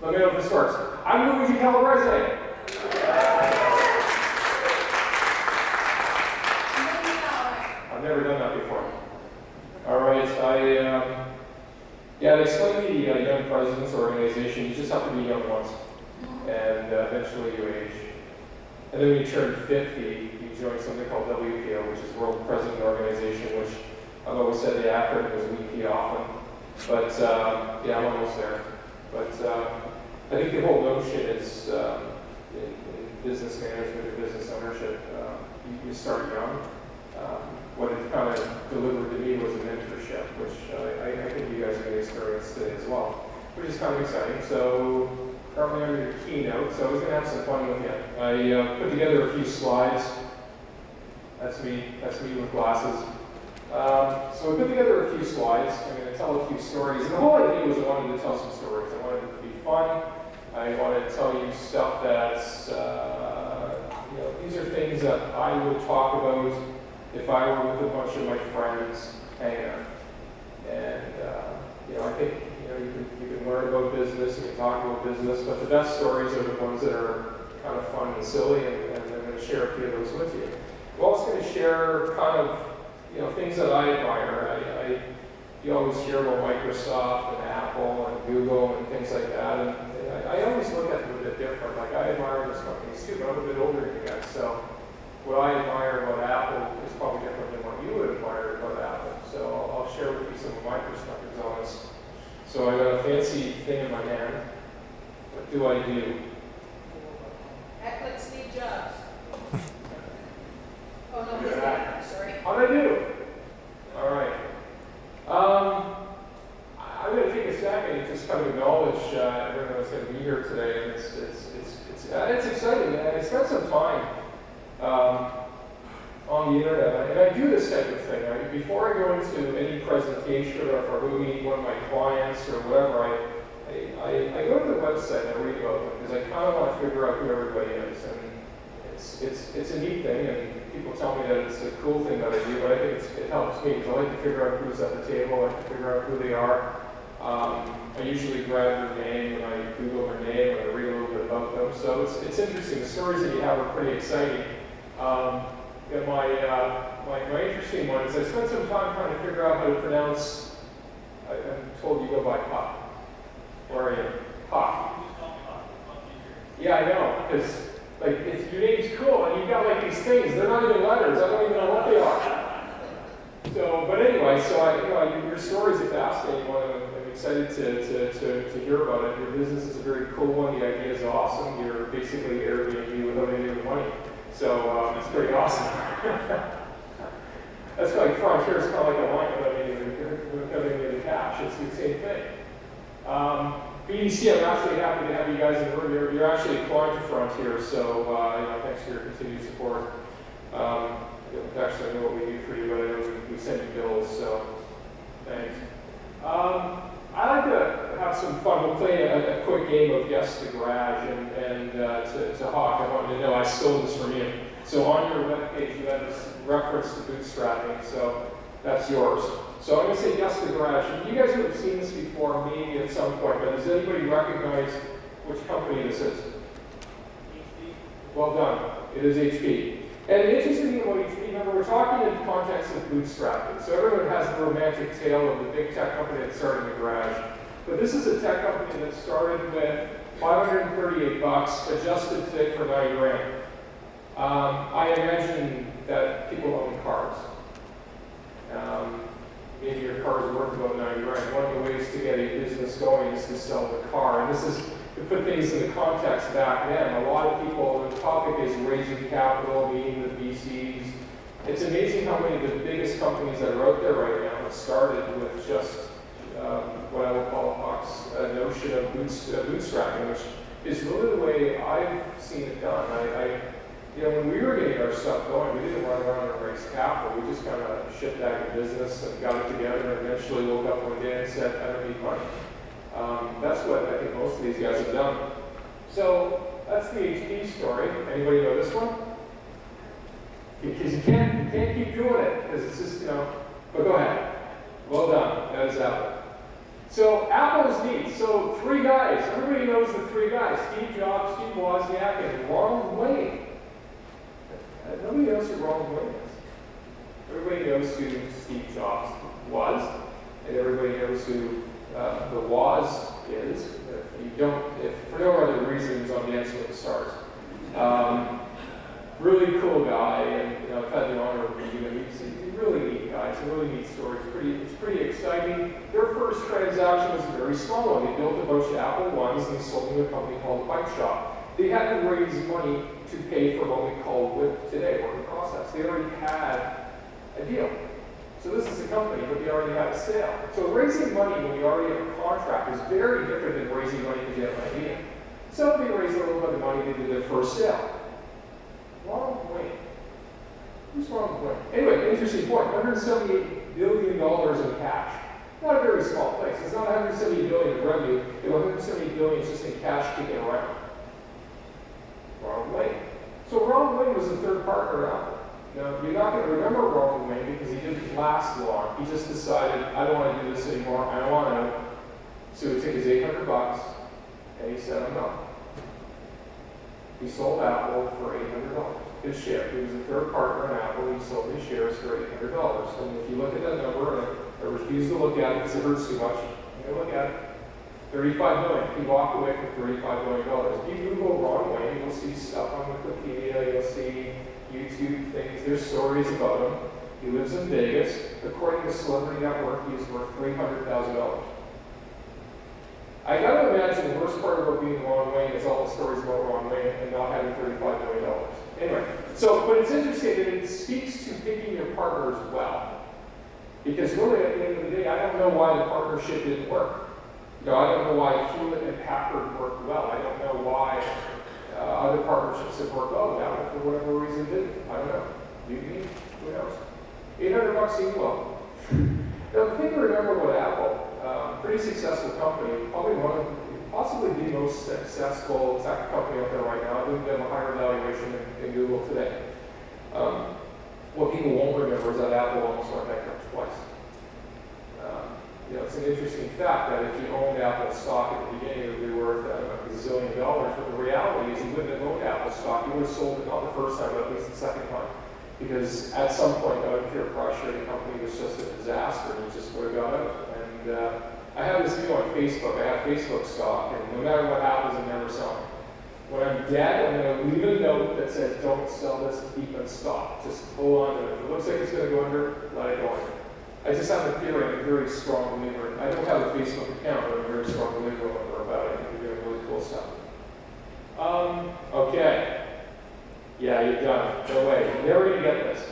Let me know if this works. I'm Luigi Calabrese. I've never done that before. All right, they explained the Young Presidents Organization. You just have to be young once, and eventually you age. And then when you turn 50, you join something called WPO, which is World President Organization, which I've always said the acronym is WP often. But I'm almost there. But I think the whole notion is in business management and business ownership, you start young. What it kind of delivered to me was a mentorship, which I think you guys are going to experience today as well, which is kind of exciting. So currently I'm your keynote, so I was going to have some fun with you. I put together a few slides. That's me with glasses. So we put together a few slides. I'm going to tell a few stories. And the whole idea was I wanted to tell some stories. I wanted it to be fun. I wanted to tell you stuff that's, these are things that I would talk about if I were with a bunch of my friends hanging out. And, I think, you can learn about business, you can talk about business, but the best stories are the ones that are kind of fun and silly, and I'm going to share a few of those with you. I'm also going to share kind of, things that I admire. You always hear about Microsoft and Apple and Google and things like that, and I always look at them a bit different. Like, I admire those companies too, but I'm a bit older than you guys, so what I admire about Apple is probably different than what you would admire about Apple. So I'll share with you some of my perspectives on this. So I got a fancy thing in my hand. What do I do? Act like Steve Jobs. Oh no, he's not. Sorry. How'd I do? All right. I'm going to take a second and just kind of acknowledge everyone that's going to be here today, and it's exciting. And I spent some time on the internet, and I do this type of thing. Right? Before I go into any presentation, or if I go meet one of my clients or whatever, I go to the website and I read about them because I kind of want to figure out who everybody is. And it's a neat thing, and people tell me that it's a cool thing that I do, but I think it helps me because I like to figure out who's at the table, I like to figure out who they are. I usually grab their name and I Google their name and I read a little bit about them. So it's interesting. The stories that you have are pretty exciting. And my interesting one is I spent some time trying to figure out how to pronounce. I'm told you go by Puck. Where are you? Puck. Yeah, I know, because your name's cool and you've got like these things. They're not even letters. I don't even know what they are. So, but anyway, your stories are fascinating. I'm excited to hear about it. Your business is a very cool one. The idea is awesome. You're basically Airbnb without any of the money. So it's pretty awesome. That's like Frontier is kind of like a wine without any of the cash. It's the same thing. BDC, I'm actually happy to have you guys in the room. You're actually a client to Frontier, so thanks for your continued support. Actually, I know what we do for you, but I know we send you bills, so thanks. I like to have some fun. We'll play a quick game of Guess the Garage, and to Hawk, I wanted to know, I stole this from you. So on your webpage, you have this reference to bootstrapping, so that's yours. So I'm going to say Guess the Garage. And you guys have seen this before, maybe at some point, but does anybody recognize which company this is? HP. Well done. It is HP. And the interesting thing about HP, remember, we're talking in the context of bootstrapping. So everyone has the romantic tale of the big tech company that started in the garage. But this is a tech company that started with $538, adjusted today for $90,000. I imagine that people own cars. Maybe your car is worth about $90,000. One of the ways to get a business going is to sell the car. And this is, to put things in the context back then, a lot of people, the topic is raising capital, meeting with VCs. It's amazing how many of the biggest companies that are out there right now have started with just what I would call Hawk's notion of bootstrapping, which is really the way I've seen it done. When we were getting our stuff going, we didn't run around and raise capital. We just kind of shipped back to business and got it together, and eventually woke up one day and said, I don't need money. That's what I think most of these guys have done. So that's the HP story. Anybody know this one? Because you can't keep doing it, because it's just, but go ahead. Well done. That is Apple. So Apple is neat. So three guys. Everybody knows the three guys: Steve Jobs, Steve Wozniak, and Ronald Wayne. Nobody knows who Ronald Wayne is. Everybody knows who Steve Jobs was, and everybody knows who the Woz is. If you don't, if for no other reason, he's on Dancing with the Stars. Really cool guy, and I've had the honor of meeting him. He's a really neat guy. It's a really neat story. It's pretty exciting. Their first transaction was a very small one. They built a bunch of Apple Ones and they sold them to a company called Bike Shop. They had to raise money to pay for what we call WIP today, work in process. They already had a deal. So this is a company, but they already had a sale. So raising money when you already have a contract is very different than raising money because you have an idea. So they raised a little bit of money, they did their first sale. Ronald Wayne. Who's Ronald Wayne? Anyway, interesting point. $178 billion in cash. Not a very small place. It's not $170 billion in revenue. They have $170 billion just in cash kicking around. Ronald Wayne. So Ronald Wayne was the third partner at Apple. Now, you're not going to remember Ronald Wayne because he didn't last long. He just decided, I don't want to do this anymore. I don't want to. So he took his $800 and he said, I'm not. He sold Apple for $800. His share. He was a third partner in Apple. He sold his shares for $800. And if you look at that number, and I refuse to look at it because it hurts too much, you look at it. $35 million. He walked away from $35 million. If you Google Ron Wayne, you'll see stuff on Wikipedia. You'll see YouTube things. There's stories about him. He lives in Vegas. According to Celebrity Network, he's worth $300,000. I gotta imagine the worst part about being Ron Wayne is all the stories about Ron Wayne and not having $35 million. Anyway, but it's interesting that it speaks to picking your partners well. Because really, at the end of the day, I don't know why the partnership didn't work. I don't know why Hewlett and Packard worked well. I don't know why other partnerships have worked well. Now, for whatever reason, didn't. I don't know. Maybe, who knows? $800 seemed low. Now, the thing to remember with Apple, pretty successful company, probably possibly the most successful tech company out there right now. I think they have a higher valuation than Google today. What people won't remember is that Apple almost went bankrupt twice. It's an interesting fact that if you owned Apple stock at the beginning, it would be worth a gazillion dollars. But the reality is, you wouldn't have owned Apple stock. You would have sold it not the first time, but at least the second time. Because at some point, out of pure pressure, the company was just a disaster, and you just would have got out. And I have this view on Facebook. I have Facebook stock, and no matter what happens, I'm never selling. When I'm dead, I'm going to leave a note that says, don't sell this beacon stock. Just hold on to it. If it looks like it's going to go under, let it go under. I just have a theory. I'm a very strong believer. I don't have a Facebook account, but I'm a very strong believer about it. I think we're doing really cool stuff. Okay. Yeah, you're done. No way. You're never going to get this.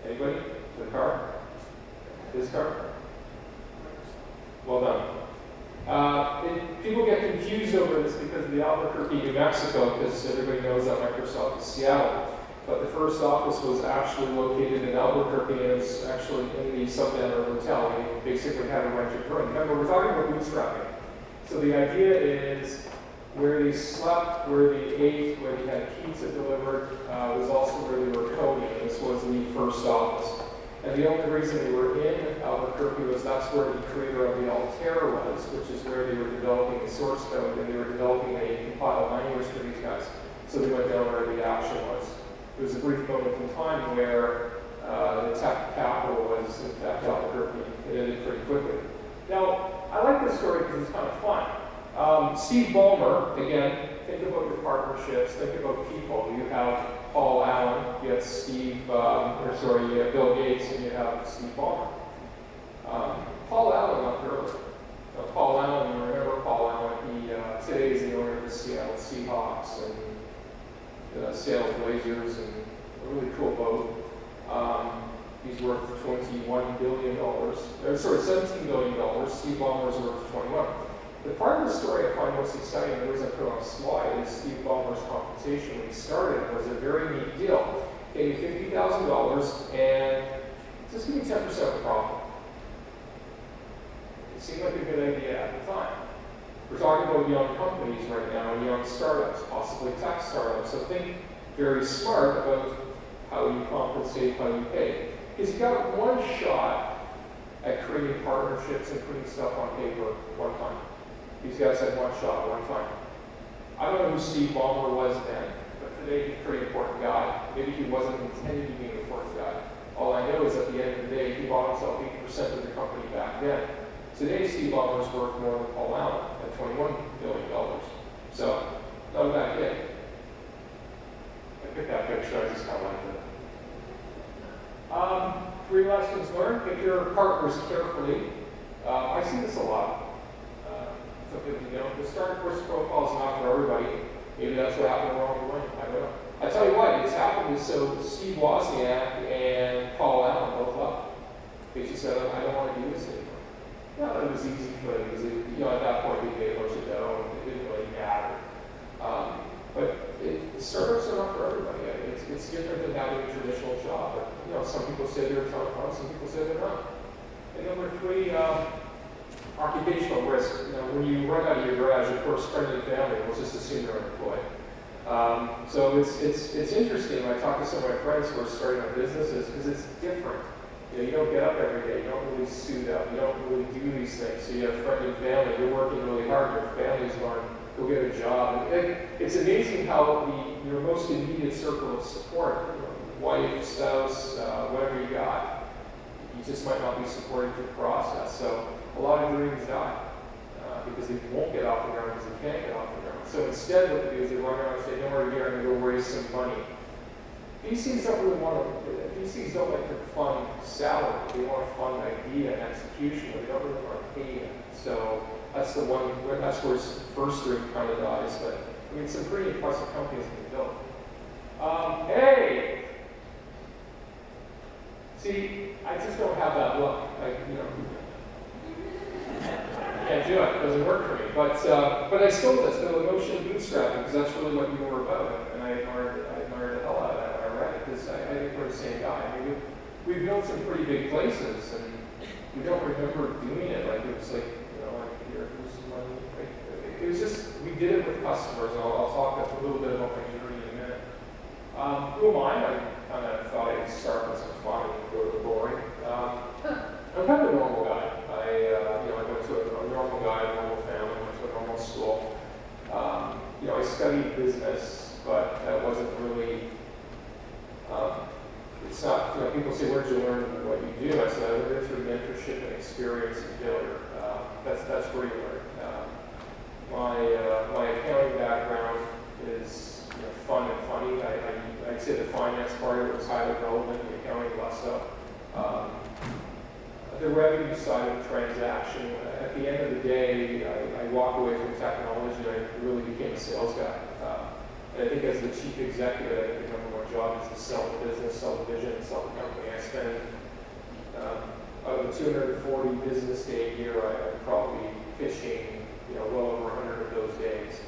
Anybody? The car? This car? Well done. People get confused over this because of the Albuquerque, New Mexico, because everybody knows that Microsoft is Seattle. But the first office was actually located in Albuquerque, and it was actually in the Submariner Hotel. We basically had a rented room. Remember, we're talking about bootstrapping. So the idea is where they slept, where they ate, where they had pizza delivered, was also where they were coding. This was the first office. And the only reason they were in Albuquerque was that's where the creator of the Altair was, which is where they were developing the source code, and they were developing a compiled language for these guys. So they went down where the action was. There was a brief moment in time where the tech capital was, in fact, Albuquerque. It ended pretty quickly. Now, I like this story because it's kind of fun. Steve Ballmer, again, think about your partnerships, think about people. You have Paul Allen, you have you have Bill Gates, and you have Steve Ballmer. Paul Allen left early. Now, Paul Allen, you remember Paul Allen, he today is the owner of the Seattle Seahawks and Seattle Blazers, and a really cool boat. He's worth $21 billion. $17 billion. Steve Ballmer's worth 21. The part of the story I find most exciting, the reason I put on a slide, is Steve Ballmer's compensation when he started was a very neat deal. Gave me $50,000 and just give me 10% of the profit. It seemed like a good idea at the time. We're talking about young companies right now, and young startups, possibly tech startups. So think very smart about how you compensate, how you pay. Because you got one shot at creating partnerships and putting stuff on paper one time. These guys had one shot, one time. I don't know who Steve Ballmer was then, but today he's a pretty important guy. Maybe he wasn't intended to be an important guy. All I know is at the end of the day, he bought himself 80% of the company back then. Today, Steve Ballmer's worth more than Paul Allen at $21 billion. So, not a bad gig. I picked that picture, I just kind of liked it. 3 lessons learned: pick your partners carefully. I see this a lot. Some people don't. The startup course profile is not for everybody. Maybe that's what happened along the way. I don't know. I tell you what, it's happened. So Steve Wozniak and Paul Allen both left. They just said, I don't want to do this anymore. Not that it was easy for them, because at that point we made a bunch of dough, and it didn't really matter. But startups are not for everybody. It's different than having a traditional job. But, some people say they're a ton of fun, some people say they're not. And number 3, occupational risk. When you run out of your garage, of course, friends and family will just assume you're unemployed. So it's interesting when I talk to some of my friends who are starting up businesses, because it's different. You don't get up every day. You don't really suit up. You don't really do these things. So you have friends and family. You're working really hard. Your family's going, go get a job. And it's amazing how your most immediate circle of support, wife, spouse, whatever you got, you just might not be supporting the process. So a lot of dreams die because they won't get off the ground because they can't get off the ground. So instead, what they do is they run around and say, "No, we're here, I'm going to go raise some money." VCs don't really want to. VCs don't like to fund salary. They want to fund idea and execution, but they don't really want to pay it. So that's the one. That's where first dream kind of dies. But I mean, some pretty impressive companies have been built. Hey. See, I just don't have that look. Can't do it. It doesn't work for me. But I stole this, the notion of bootstrapping, because that's really what you were about, and I admired the hell out of that when I read it, because I think we're the same guy. I mean, we've built some pretty big places, and we don't remember doing it like it was like here, here's some money. It was just, we did it with customers, and I'll talk a little bit about my journey in a minute. Who am I? I kind of thought I'd start with some fun and go to the boring. I'm kind of a normal guy. I went to a normal guy, a normal family, went to a normal school. I studied business, but that wasn't really, it's not, people say, where'd you learn what you do? I said, I learned through mentorship and experience and failure. That's where you learn. My accounting background is fun and funny. I'd say the finance part of it was highly relevant, the accounting less so. The revenue side of the transaction, at the end of the day, I walked away from technology and I really became a sales guy. And I think as the chief executive, I think the number one job is to sell the business, sell the vision, sell the company. I spent, out of the 240 business day a year, I'm probably pitching, well over 100 of those days.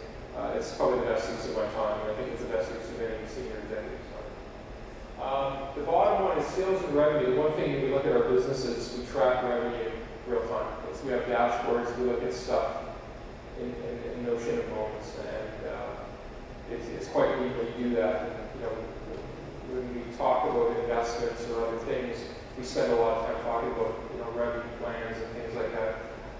It's probably the best use of my time, and I think it's the best use of any senior executive's time. The bottom line is sales and revenue. The one thing when we look at our businesses, we track revenue real time. We have dashboards, we look at stuff in Notion and moments, and it's quite neat when you do that. And, when we talk about investments or other things, we spend a lot of time talking about revenue plans and things like that.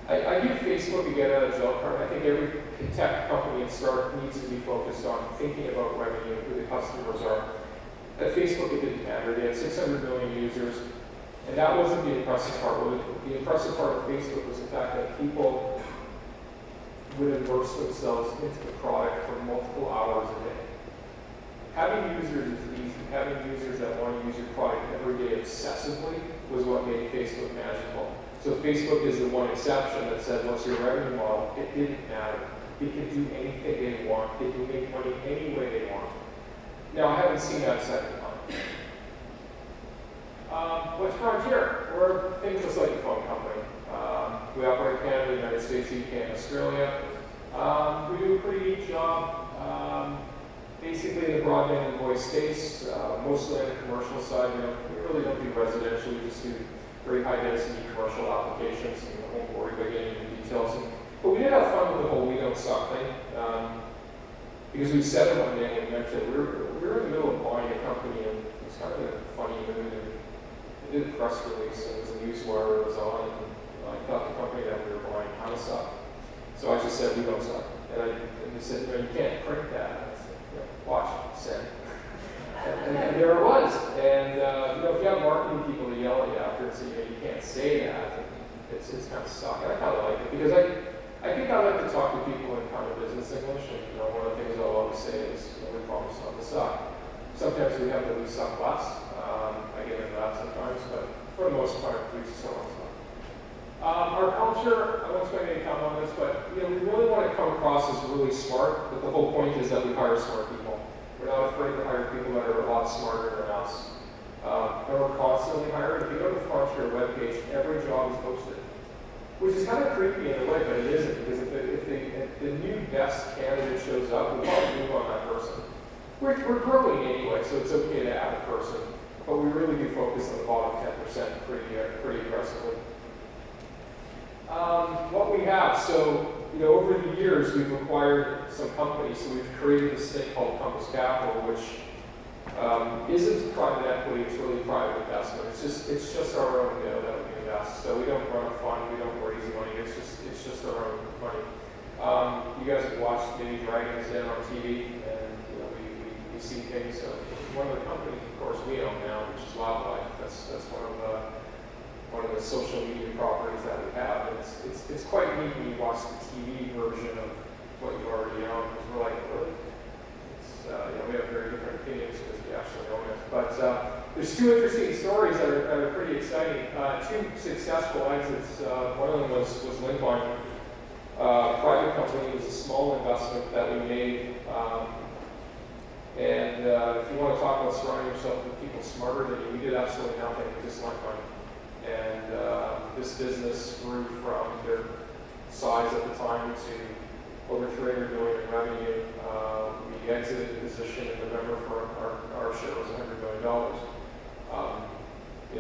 I give Facebook a get out of jail card. I think every tech company and startup needs to be focused on thinking about revenue, who the customers are. At Facebook, it didn't matter. They had 600 million users, and that wasn't the impressive part. The impressive part of Facebook was the fact that people would immerse themselves into the product for multiple hours a day. Having users is easy. Having users that want to use your product every day obsessively was what made Facebook magical. So Facebook is the one exception that said, what's your revenue model? It didn't matter. They can do anything they want. They can make money any way they want. Now, I haven't seen that second time. What's Frontier? We're things just like a phone company. We operate in Canada, United States, UK, and Australia. We do a pretty neat job. Basically, in the broadband and voice space, mostly on the commercial side. We really don't do residential. We just do very high-density commercial applications. I won't worry about getting into details. But we did have fun with the whole "we don't suck" thing. Because we said it one day and mentioned we were in the middle of buying a company and it was kind of a funny mood. And they did a press release, and it was a newswire, it was on, and I thought the company that we were buying kind of sucked. So I just said, we don't suck. And they said, no, you can't print that. And I said, yeah, watch, send. And there it was. And if you have marketing people to yell at you after and say, you can't say that, it's kind of suck. And I kind of like it because I think I like to talk to people in kind of business English. And one of the things I'll always say is, we promise not to suck. Sometimes we have to we suck less. I get into that sometimes, but for the most part, we still don't suck. Our culture, I won't spend any time on this, but we really want to come across as really smart. But the whole point is that we hire smart people. We're not afraid to hire people that are a lot smarter than us. And we're constantly hiring. If you go to the Frontier webpage, every job is posted, which is kind of creepy in a way, but it isn't, because if the new best candidate shows up, we'll probably move on that person. We're growing anyway, so it's okay to add a person, but we really do focus on the bottom 10% pretty aggressively. What we have, so over the years we've acquired some companies, so we've created this thing called Compass Capital, which isn't private equity, it's really private investment. It's just our own that we invest. So we don't run a fund, we don't raise money, it's just our own money. You guys have watched maybe Dragons Den on TV, and we see things. One of the companies, of course, we own now, which is Wildlife. That's one of the social media properties that we have. And it's quite neat when you watch the TV version of what you already own, because we're like, really? We have very different opinions because we actually own it. But there's two interesting stories that are pretty exciting. Two successful exits. One of them was Linkline. Private company. It was a small investment that we made. And if you want to talk about surrounding yourself with people smarter than you, we did absolutely nothing, we just lent money. And this business grew from their size at the time to over $300 million in revenue. We exited the position in November for our share was $100 million.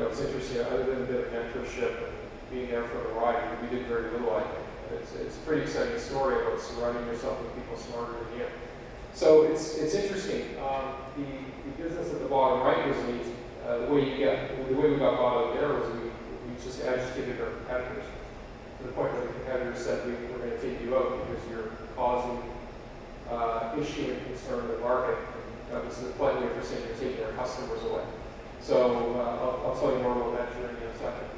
It's interesting, other than a bit of mentorship and being there for the ride, we did very little, I think. It's a pretty exciting story about surrounding yourself with people smarter than you. So it's interesting. The business at the bottom right was neat. The way we got bought out there was we just agitated our competitors to the point where the competitors said we're going to take you out because you're causing issue and concern in the market. That was the polite way for saying you're taking our customers away. So I'll tell you more about that journey in a second.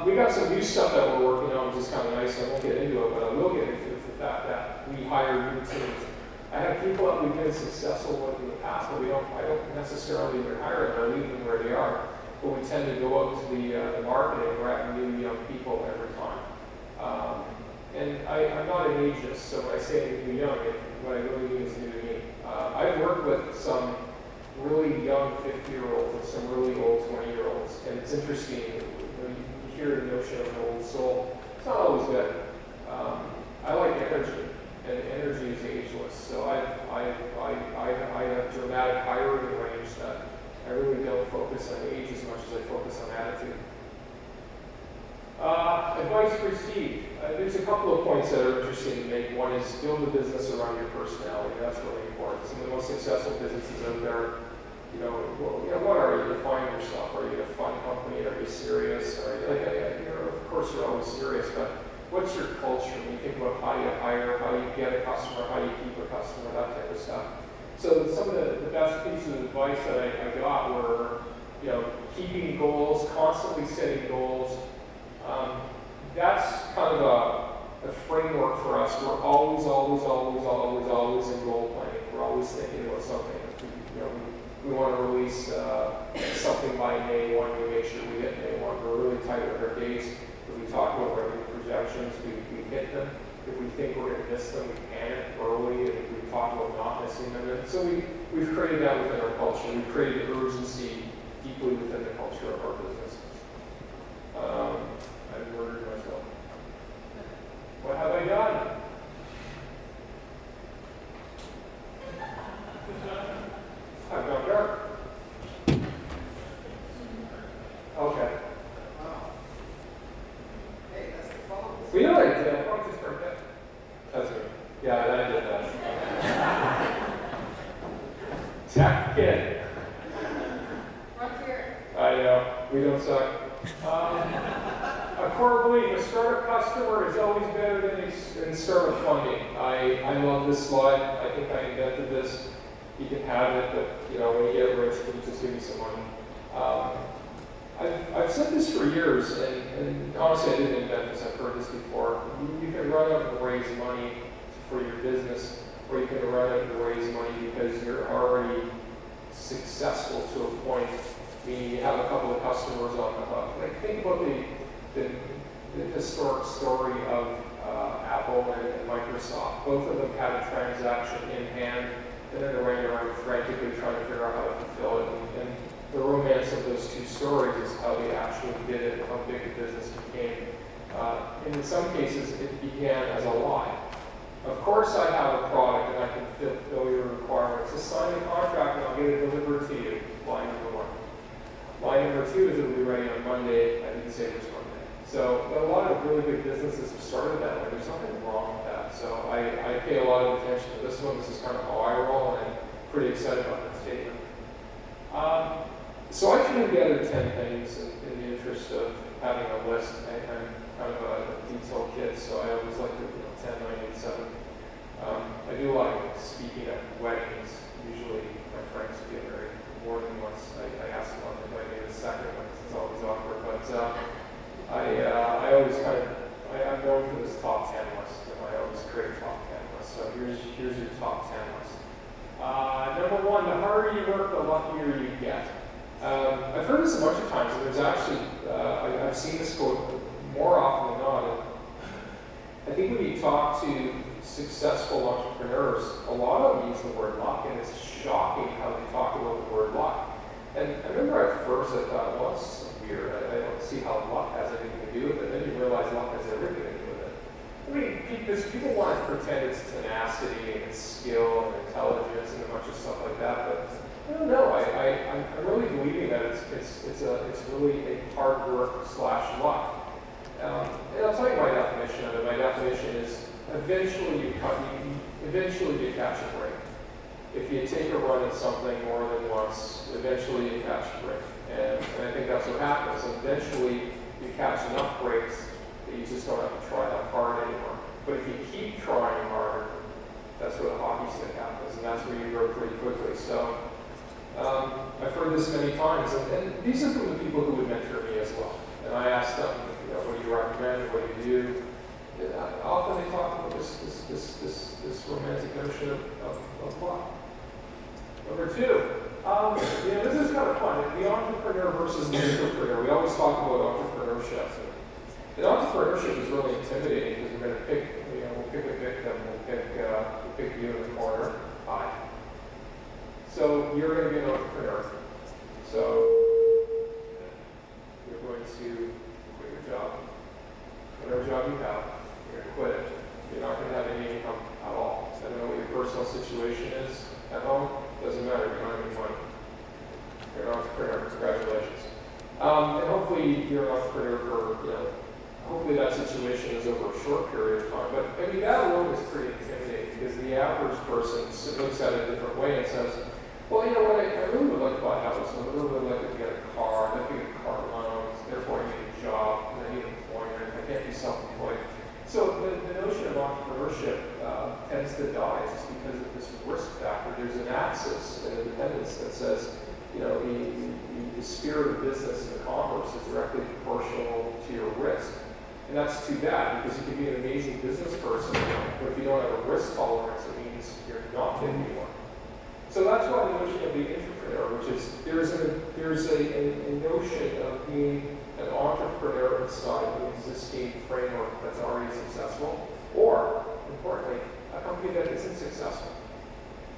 We got some new stuff that we're working on, which is kind of nice. I won't get into it, but I will get into it, the fact that we hire new teams. I have people that we've been successful with in the past, but I don't necessarily hire them or leave them where they are. But we tend to go out to the market and grab new young people every time. And I'm not an ageist, so when I say new young, what I really mean is new to me. I've worked with some really young 50-year-olds and some really old 20-year-olds, and it's interesting. You hear the notion of an old soul. It's not always good. I like energy, and energy is ageless. So I have dramatic hiring range that I really don't focus on age as much as I focus on attitude. Advice received. There's a couple of points that are interesting to make. One is build a business around your personality. That's really important. Some of the most successful businesses out there, what are you? Define yourself. Are you a fun company? Are you serious? Of course, you're always serious, but what's your culture? When you think about how you hire, how you get a customer, how you keep a customer, that type of stuff. So some of the best pieces of advice that I got were, keeping goals, constantly setting goals. That's kind of a framework for us. We're always in goal planning. We're always thinking about something. We want to release something by May 1. We make sure we hit May 1. We're really tight with our dates. If we talk about revenue projections, we hit them. If we think we're going to miss them, we can it early. And if we talk about not missing them, and so we've created that within our culture. We've created urgency deeply within the culture of our business. I've murdered myself. What have I done? I've gone dark. Okay. Hey, that's the phone. We know it. The phone just turned dead. That's me. Yeah, I did that. Tech kid. Right here. I know. We don't suck. A core belief, a startup customer is always better than startup funding. I love this slide. I think I invented this. You can have it, but when you get rich, you just give me some money. I've said this for years, and honestly, I didn't invent this. I've heard this before. You can run out and raise money for your business, or you can run out and raise money because you're already successful to a point, meaning you have a couple of customers on the hook. Like, think about the historic story of Apple and Microsoft. Both of them had a transaction in hand, and then they ran around frantically trying to figure out how to fulfill it. And the romance of those two stories is how they actually did it, how big the business became. And in some cases, it began as a lie. Of course, I have a product and I can fulfill your requirements. Just sign the contract and I'll get it delivered to you. Line number one. Line number two is it'll be ready on Monday. I didn't say which Monday. So a lot of really big businesses have started that way. There's nothing wrong with that. So I pay a lot of attention to this one. This is kind of how I roll, and I'm pretty excited about that statement. So I threw together 10 things in the interest of having a list. I'm kind of a detailed kid, so I always like to 10, 9, 8, 7. I do a lot of speaking at weddings. Usually my friends get married more than once. I ask them if I need a second one, because it's always awkward. But I always I'm known for this top 10 list, and I always create a top 10 list. So here's your top 10 list. Number one, the harder you work, the luckier you get. I've heard this a bunch of times, and there's actually, I've seen this quote more often than not. I think when you talk to successful entrepreneurs, a lot of them use the word luck, and it's shocking how they talk about the word luck. And I remember at first I thought, well, this is weird. I don't see how luck has anything to do with it. Then you realize luck has everything to do with it. I mean, because people want to pretend it's tenacity and it's skill and intelligence and a bunch of stuff like that, but I don't know. I'm really believing that it's really a hard work / luck. And I'll tell you my definition of it. My definition is eventually you catch a break. If you take a run at something more than once, eventually you catch a break. And I think that's what happens. Eventually you catch enough breaks that you just don't have to try that hard anymore. But if you keep trying hard, that's where the hockey stick happens, and that's where you grow pretty quickly. So I've heard this many times, and these are from the people who would mentor me as well. And I asked them, what do you recommend? What do you do? And often they talk about this romantic notion of luck. Number two, this is kind of fun. The entrepreneur versus the entrepreneur. We always talk about entrepreneurship. And entrepreneurship is really intimidating because we're going to pick, we'll pick a victim. We'll pick you in the corner. Hi. So you're going to be an entrepreneur. So you're going to quit your job. Whatever job you have, you're going to quit it. You're not going to have any income at all. I don't know what your personal situation is at home. Doesn't matter. You don't have any money. You're an entrepreneur. Congratulations. And hopefully you're an entrepreneur for, hopefully that situation is over a short period of time. But I mean, that alone is pretty intimidating because the average person looks at it a different way and says, well, you know what, I really would like to buy a house. I really would like to get a car. I'd like to get car loans. Therefore, I need a job. And I need employment. I can't be self-employed. So the notion of entrepreneurship tends to die just because of this risk factor. There's an axis in independence that says, the spirit of business and commerce is directly proportional to your risk. And that's too bad because you can be an amazing business person, but if you don't have a risk tolerance, it means you're not going to be one. So that's why the notion of the entrepreneur, which is there's a notion of being an entrepreneur inside of an existing framework that's already successful, or, importantly, a company that isn't successful.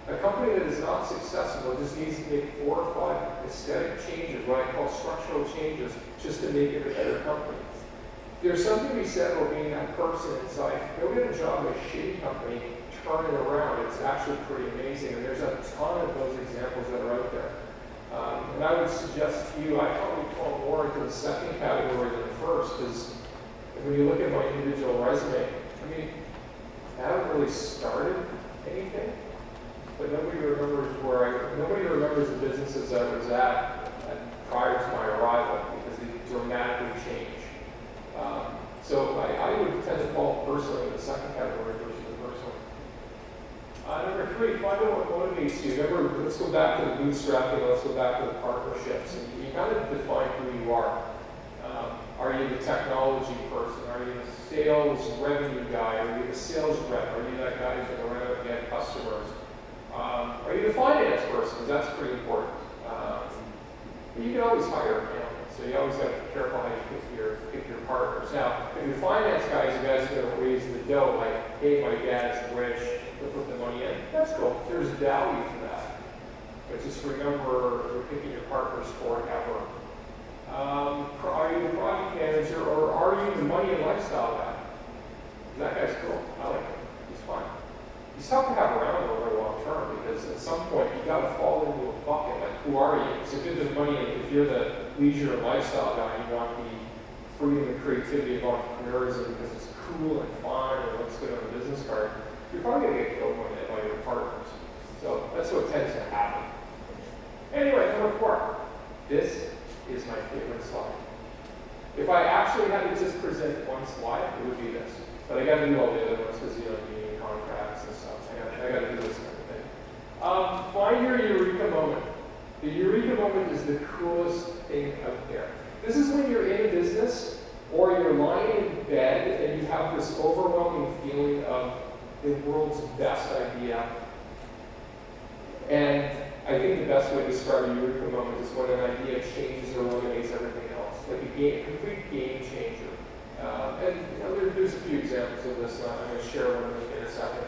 A company that is not successful just needs to make 4 or 5 aesthetic changes, what I call structural changes, just to make it a better company. There's something to be said about being that person inside. Go get a job at a shitty company, turn it around. It's actually pretty amazing, and there's a ton of those examples that are out there. And I would suggest to you, I probably fall more into the second category than the first, because when you look at my individual resume, I mean, I haven't really started anything, but nobody remembers the businesses I was at prior to my arrival, because 3, find out what motivates you. Remember, let's go back to the bootstrapping, let's go back to the partnerships. And you kind of define who you are. Are you the technology person? Are you the sales revenue guy? Are you the sales rep? Are you that guy who's going to run out and get customers? Are you the finance person? Because that's pretty important. But you can always hire an accountant, so you always got to be careful how you pick your partners. Now, if your finance guy is the guy who's going to raise the dough, like, hey, my dad's rich, to put the money in, that's cool. There's value to that. But just remember, you're picking your partners forever. Are you the project manager, or are you the money and lifestyle guy? That guy's cool. I like him. He's fun. He's tough to have around over the long term because at some point you got to fall into a bucket. Like, who are you? So if you're the money, if you're the leisure and lifestyle guy, you want the freedom and creativity of entrepreneurism because it's cool and fun and looks good on the business card. You're probably going to get killed one day by your partners. So that's what tends to happen. Anyway, number 4. This is my favorite slide. If I actually had to just present one slide, it would be this. But I got to do all the other ones because you need contracts and stuff. I got to do this kind of thing. Find your eureka moment. The eureka moment is the coolest thing out there. This is when you're in a business or you're lying in bed and you have this overwhelming feeling of the world's best idea. And I think the best way to describe a eureka moment is when an idea changes or eliminates everything else, like a complete game changer. There's a few examples of this, and I'm going to share one in a second.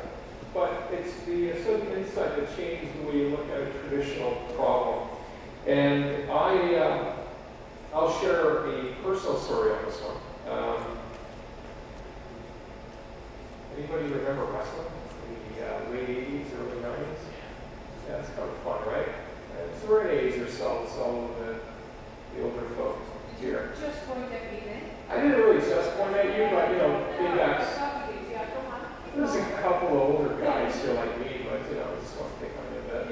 But it's the sudden insight that changes the way you look at a traditional problem. And I'll share a personal story on this one. Anybody remember wrestling? The late 80s, early 90s? Yeah, it's kind of fun, right? And so we're at age ourselves, all of the older folks here. Just point at me then. I didn't really just point at you, but big guys. There's a couple of older guys here like me, but I just want to pick on you a bit.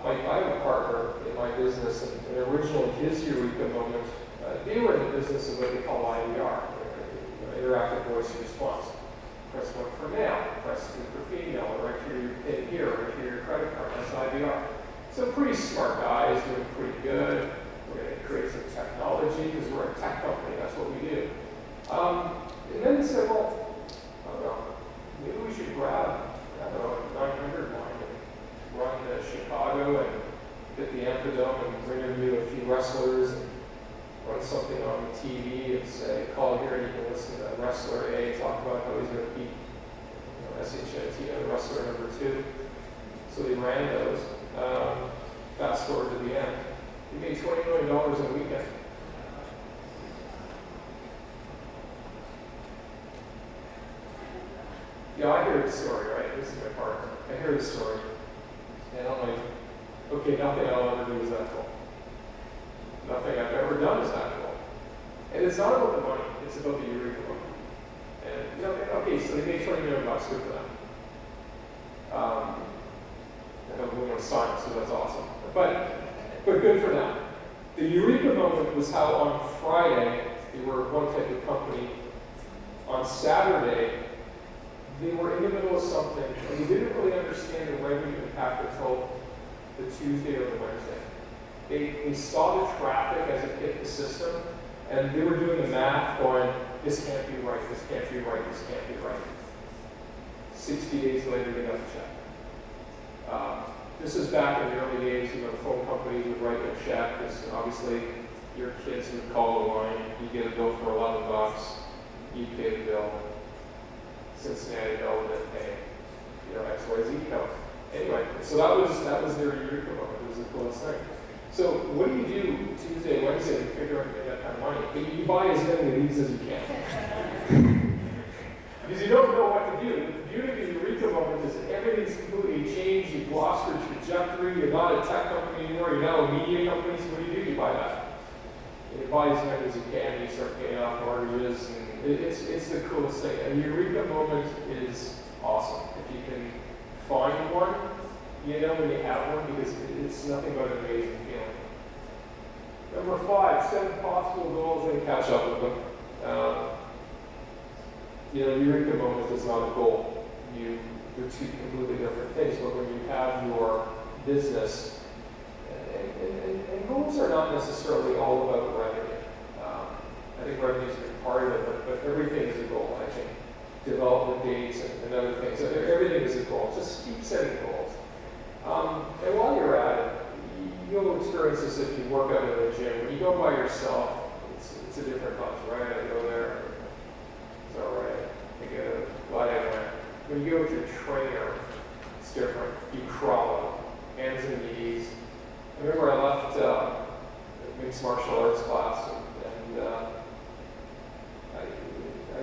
I have a partner in my business, and originally his eureka moment, they were in the business of what they call IVR, interactive voice response. Press 1 for male, press 2 for female, right here your pin here, right here your credit card, that's IVR. So pretty smart guys, doing pretty good. We're going to create some technology because we're a tech company, that's what we do. And then they said, well, I don't know, maybe we should grab, I don't know, a 900 line and run to Chicago and get the Amphitheater and interview a few wrestlers and run something on TV and say, call here and you can listen to wrestler A talk about how he's going to beat SHIT, wrestler number 2. So they ran those. Fast forward to the end. He made $20 million in a weekend. Yeah, I hear the story, right? This is my partner. I hear the story. And I'm like, okay, nothing I'll ever do is that cool. Nothing I've ever done is that cool. And it's not about the money, it's about the eureka moment. And okay, so they made $20 million, good for them. I know we want to sign, so that's awesome. But good for them. The eureka moment was how on Friday, they were one type of company. On Saturday, they were in the middle of something, and they didn't really understand the revenue impact until the Tuesday or the Wednesday. They saw the traffic as it hit the system, and they were doing the math going, this can't be right, this can't be right, this can't be right. 60 days later, they got the check. This is back in the early days, the phone companies would write a check, because obviously your kids would call the line, you get a bill for $11, you pay the bill. Cincinnati bill didn't pay, XYZ bill. Anyway, so that was their eureka moment. It was the coolest thing. So what do you do Tuesday, Wednesday to figure out that kind of money? You buy as many of these as you can. Because you don't know what to do. The beauty of the eureka moment is that everything's completely changed. You've lost your trajectory. You're not a tech company anymore. You're now a media company. So what do? You buy that. And you buy as many as you can. You start paying off mortgages. And it's the coolest thing. A eureka moment is awesome. If you can find one, when you have one, because it's nothing but an amazing feeling. Number 5, 7 possible goals and catch up with them. Eureka moment is not a goal. they're two completely different things. But when you have your business, and goals are not necessarily all about revenue. I think revenue is a big part of it, but everything is a goal. I think development dates and other things. Everything is a goal. Just keep setting goals. And while you're at it, you'll experience this if you work out in a gym. When you go by yourself, it's a different bunch, right? I go there, it's all right. I get it. Glad I went. When you go with your trainer, it's different. You crawl, hands and knees. I remember I left a mixed martial arts class, and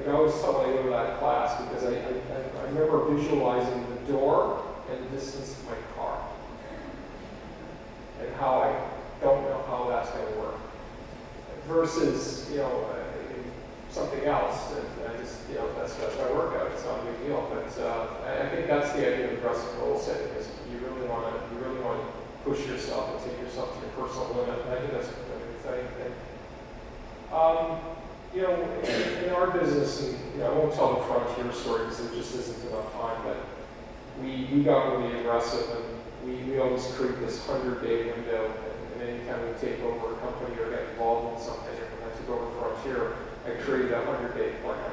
I always tell when I go to that class because I remember visualizing the door and the distance to my car, and how I don't know how that's going to work. Versus, something else, and I just, that's my workout. It's not a big deal, but I think that's the idea of aggressive goal setting. Is you really want to push yourself and take yourself to your personal limit. And I think that's an exciting thing. In our business, and I won't tell the frontier story because there just isn't enough time, but we got really aggressive, and we always create this 100-day window. And anytime we take over a company or get involved in something, and when I took over Frontier, I created a 100-day plan.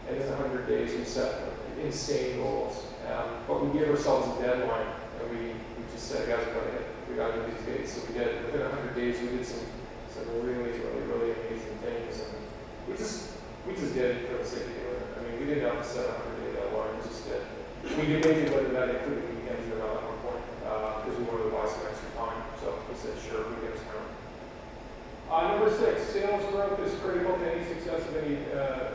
And in the 100 days, we set insane goals. But we gave ourselves a deadline, and we just said, guys, we got to do these dates. So we did. Within 100 days, we did some really, really, really amazing things. And we just did it for the sake of doing it. I mean, we didn't have to set a 100-day deadline. We just did. We debated whether that included weekends or not at one point, because we wanted to buy some extra time. So we said, sure, weekends count. Number 6, sales growth is critical to any success of any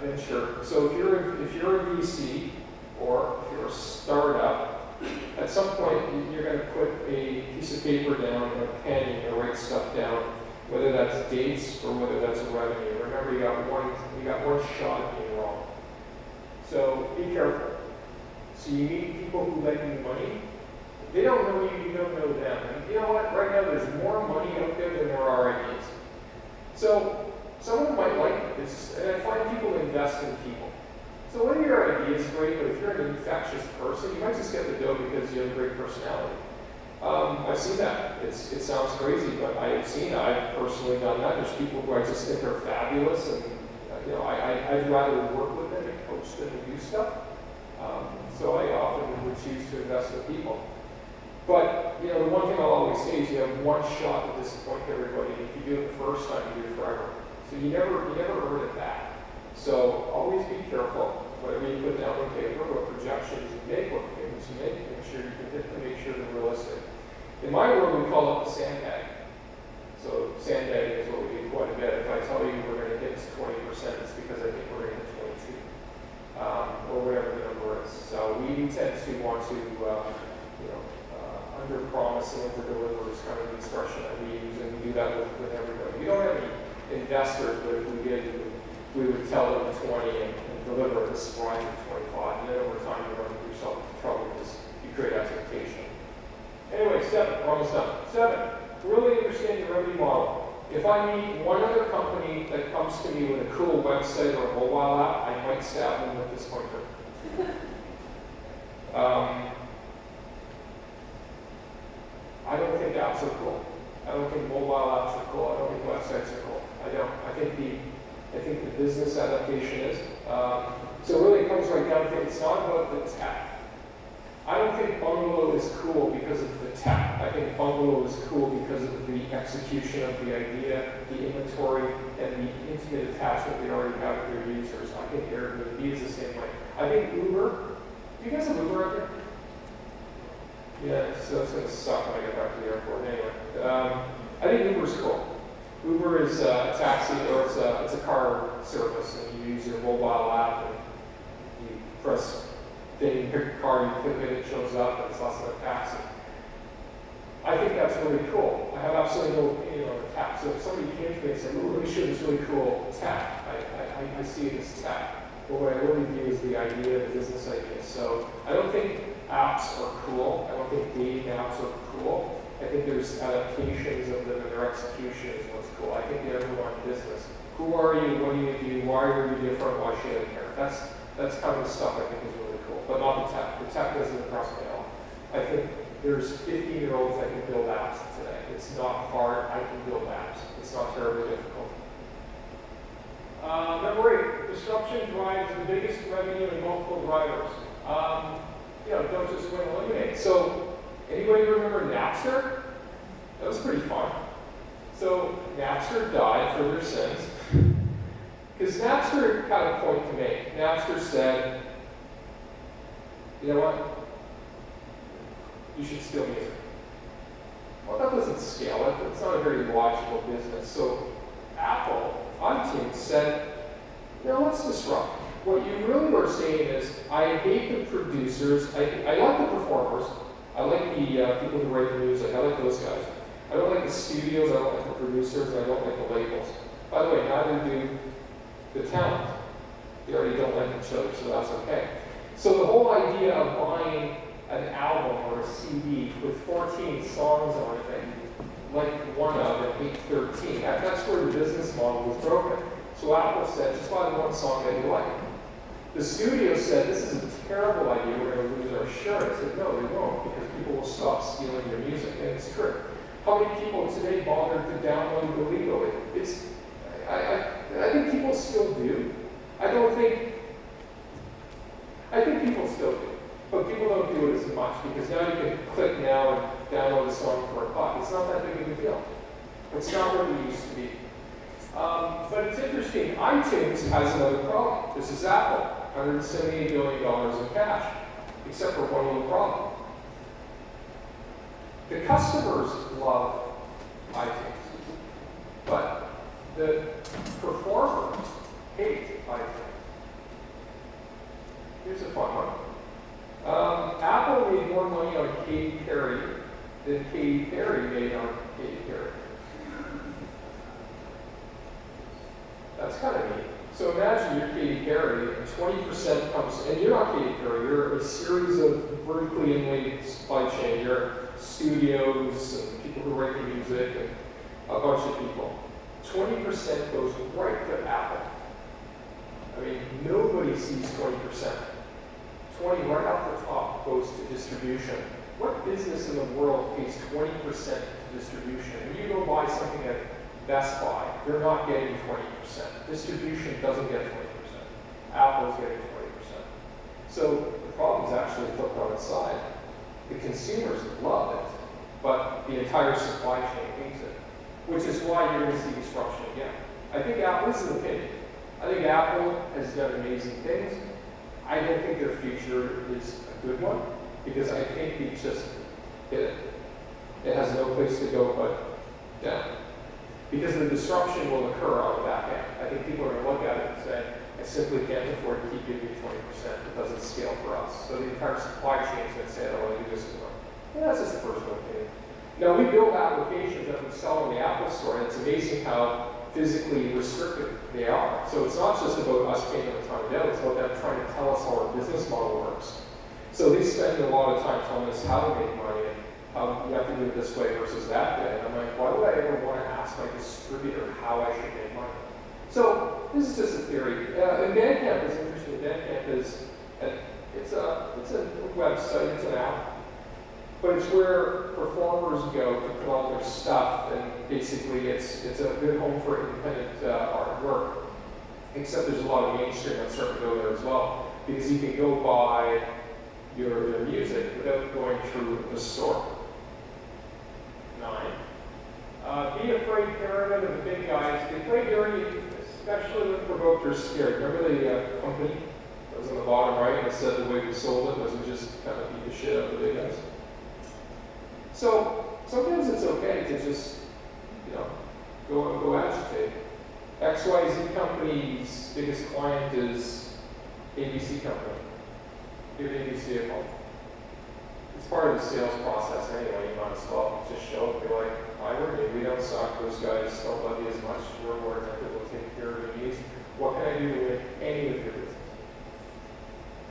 venture. So if you're a VC or if you're a startup, at some point you're going to put a piece of paper down, a pen, and you're going to write stuff down, whether that's dates or whether that's revenue. Remember, you got one shot at being wrong. So be careful. So you need people who lend you money. They don't know you, you don't know them. And you know what? Right now there's more money out there than there are ideas. So someone might like this, and I find people invest in people. So one of your ideas is great, but if you're an infectious person, you might just get the dough because you have a great personality. I've seen that. It sounds crazy, but I have seen it. I've personally done that. There's people who I just think are fabulous, and I'd rather work with them and coach them and do stuff. So I often would choose to invest in people. But, the one thing I'll always say is you have one shot to disappoint everybody. If you do it the first time, you do it forever. So you never earn it back. So always be careful. Whatever you put down on paper, what projections you make, what payments you make sure you can hit them, make sure they're realistic. In my world, we call it the sandbag. So sandbagging is what we do quite a bit. If I tell you we're going to hit 20%, it's because I think we're going to hit 22, or whatever the number is. So we tend to want to, under-promise and over-deliver is kind of the expression that we use, and we do that with everybody. We don't have any investors, but if we did, we would tell them 20 and deliver a surprise of 25. And then over time, you run yourself into trouble because you create expectation. Anyway, 7, we're almost done. 7, really understand your revenue model. If I meet one other company that comes to me with a cool website or a mobile app, I might stab them with this pointer. I don't think apps are cool. I don't think mobile apps are cool. I don't think websites are cool. I don't. I think the business adaptation is. So really it comes right down to it's not about the tech. I don't think Bungalow is cool because of the tech. I think Bungalow is cool because of the execution of the idea, the inventory, and the intimate attachment they already have with their users. I think Airbnb is the same way. I think Uber. Do you guys have Uber out there? Yeah, so it's going to suck when I get back to the airport. Anyway, I think Uber's cool. Uber is a taxi, or it's a car service, and you use your mobile app, and you press thing, you pick a car, you click it, it shows up, and it's less than a taxi. I think that's really cool. I have absolutely no opinion on the tech. So if somebody came to me and said, "Ooh, let me show you this really cool tech," I see it as tech. But what I really view is the idea, the business idea. So I don't think apps are cool. I don't think dating apps are cool. I think there's adaptations of them and their execution is what's cool. I think the underlying business Who are you? What do you do? Why are you different? Why should I care? That's kind of the stuff I think is really cool, but not the tech. The tech doesn't impress me at all. I think there's 15-year-olds that can build apps today. It's not hard. I can build apps. It's not terribly difficult. Number 8, disruption drives the biggest revenue in multiple drivers. Don't just win, eliminate. So, anybody remember Napster? That was pretty fun. So, Napster died for their sins. Because Napster had a point to make. Napster said, you know what? You should steal music. Well, that doesn't scale it. It's not a very logical business. So, Apple, iTunes, said, let's disrupt. What you really were saying is, I hate the producers. I like the performers. I like the people who write the music. I like those guys. I don't like the studios. I don't like the producers. And I don't like the labels. By the way, neither do the talent. They already don't like each other, so that's okay. So the whole idea of buying an album or a CD with 14 songs on it, and like one of and hate 13, that's where the business model was broken. So Apple said, just buy the one song that you like. The studio said, this is a terrible idea, we're going to lose our insurance. Said, no, they won't, because people will stop stealing your music, and it's true. How many people today bother to download illegally? I think people still do. I think people still do. But people don't do it as much, because now you can click now and download a song for $1. It's not that big of a deal. It's not what it used to be. But it's interesting, iTunes has another problem. This is Apple, $178 billion in cash, except for one little problem. The customers love iTunes, but the performers hate iTunes. Here's a fun one. Apple made more money on Katy Perry than Katy Perry made on Katy Perry. That's kind of neat. So imagine you're Katy Perry, and 20% comes, and you're not Katy Perry, you're a series of vertically integrated supply chain. You're studios and people who write the music and a bunch of people. 20% goes right to Apple. I mean, nobody sees 20%. 20 right off the top goes to distribution. What business in the world pays 20% to distribution? When you go buy something at Best Buy, they're not getting 20%. Distribution doesn't get 20%. Apple's getting 20%. So the problem's actually flipped on its side. The consumers love it, but the entire supply chain hates it, which is why you're going to see disruption again. I think Apple, this is an opinion, I think Apple has done amazing things. I don't think their future is a good one, because I think they just hit it. It has no place to go but down. Because the disruption will occur on the back end. I think people are going to look at it and say, I simply can't afford to keep giving you 20%. It doesn't scale for us. So the entire supply chain is going to say, I don't want to do this anymore. Yeah, that's just a personal opinion. Now, we build applications that we sell in the Apple Store, and it's amazing how physically restricted they are. So it's not just about us paying them a ton of debt, it's about them trying to tell us how our business model works. So they spend a lot of time telling us how to make money, and how you have to do it this way versus that way. And I'm like, why would I ever want to ask my distributor how I should make money? So this is just a theory. And Bandcamp is interesting. Bandcamp is, it's a website, it's an app. But it's where performers go to put all their stuff, and basically it's a good home for independent artwork. Except there's a lot of mainstream that's starting to go there as well, because you can go buy your music without going through the store. 9. Be afraid, paranoid of the big guys. Be afraid during, especially when provoked or scared. Remember the company that was on the bottom right, and it said the way we sold it was we just kind of beat the shit out of the big guys. So sometimes it's okay to just, go agitate. XYZ company's biggest client is ABC company. Give ABC a call. It's part of the sales process anyway. You might as well just show up and be like, hi, we're new. We don't suck. Those guys don't love you as much. We're more attentive. We'll take care of your needs. What can I do to win any of your business?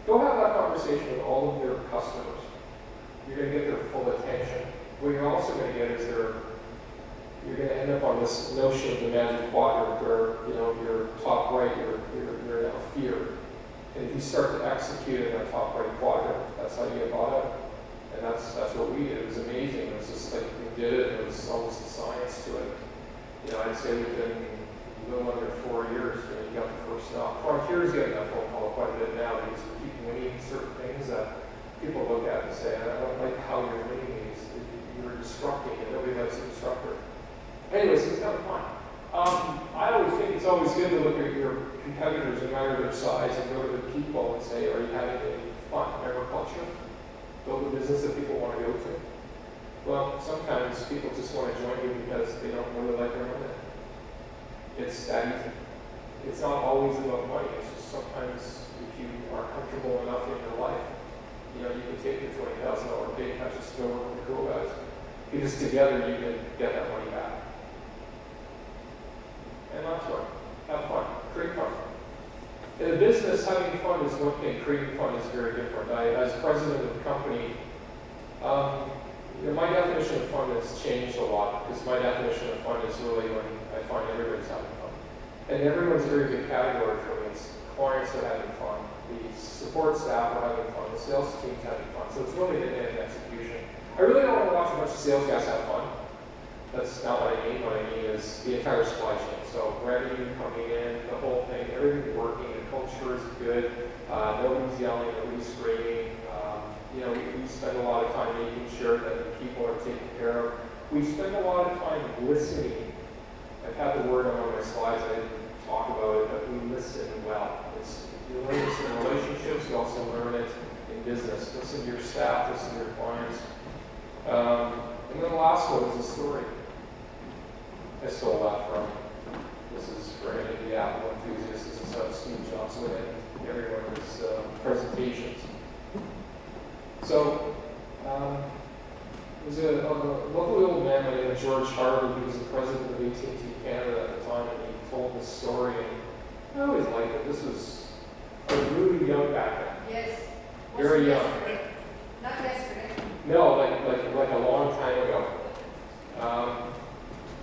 Go have that conversation with all of your customers. You're going to get their full attention. What you're also going to get is you're going to end up on this notion of the magic quadrant where, you're top right, you're in a fear. And if you start to execute in that top right quadrant, that's how you get bought out. And that's what we did. It was amazing. It was just like we did it, and it was almost a science to it. I'd say we've been a little under 4 years when you got the first knock. Frontiers getting that phone call quite a bit now because we keep winning certain things that people look at and say, I don't like how you're winning these. You're disrupting it. Nobody likes a disruptor. Anyways, it's kind of fun. I always think it's always good to look at your competitors, no matter their size, and go to the people and say, are you having any fun? Agriculture? Build a business that people want to go to? Well, sometimes people just want to join you because they don't really like their money. It's that easy. It's not always about money. It's just sometimes if you are comfortable enough in your life, you can take your $20,000 pay cut just to go work with the cool guys. Because together you can get that money back. And that's fun. Have fun. Create fun. In a business, having fun is one thing. Creating fun is very different. As president of the company, my definition of fun has changed a lot because my definition of fun is really when I find everybody's having fun. And everyone's a very good category for me. It's clients are having fun. The support staff are having fun. The sales team's having fun. So it's really the end execution. I really don't want to watch a bunch of sales guys have fun. That's not what I mean. What I mean is the entire supply chain. So revenue coming in, the whole thing, everything's working, the culture is good, nobody's yelling, nobody's screaming. We spend a lot of time making sure that the people are taken care of. We spend a lot of time listening. I've had the word on one of my slides, I didn't talk about it, but we listen well. You learn this in relationships, you also learn it in business. Listen to your staff, listen to your clients. And then the last one is a story. I stole that from, this is for any of the Apple enthusiasts, this is how Steve Jobs went in every one of his presentations. So, there was a lovely old man by the name of George Harvey, who was the president of AT&T Canada at the time, and he told this story, and I always liked it. I was really young back then. Yes. Very young. Yesterday. Not yesterday. No, like a long time ago.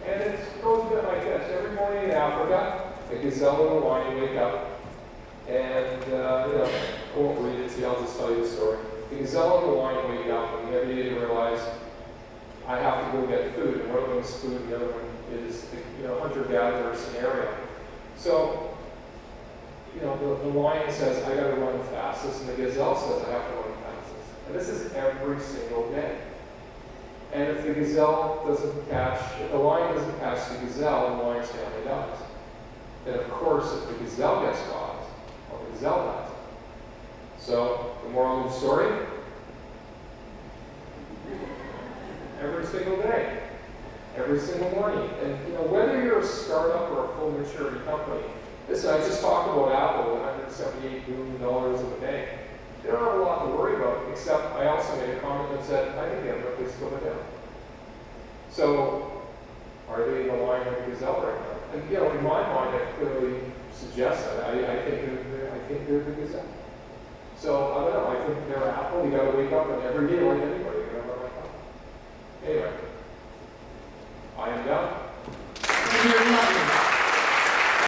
And it goes a bit like this. Every morning in Africa, a gazelle and a lion wake up. And, I won't read it to you, I'll just tell you the story. The gazelle and the lion wake up, and every day they realize, I have to go get food. And one of them is food, and the other one is, hunter-gatherer scenario. So, the lion says, I got to run the fastest, and the gazelle says, I have to run the fastest. And this is every single day. And if the lion doesn't catch the gazelle, the lion's family dies. And of course, if the gazelle gets caught, well, the gazelle dies. So, the moral of the story? Every single day. Every single morning. And, whether you're a startup or a full maturity company, listen, I just talked about Apple, $178 billion of a day. They don't have a lot to worry about, except I also made a comment that said, I think they have no place to go but down. So, are they the lion or the gazelle right now? And, in my mind, I clearly suggest that. I think they're the gazelle. So, I don't know, I think they're Apple. You got to wake up and every day like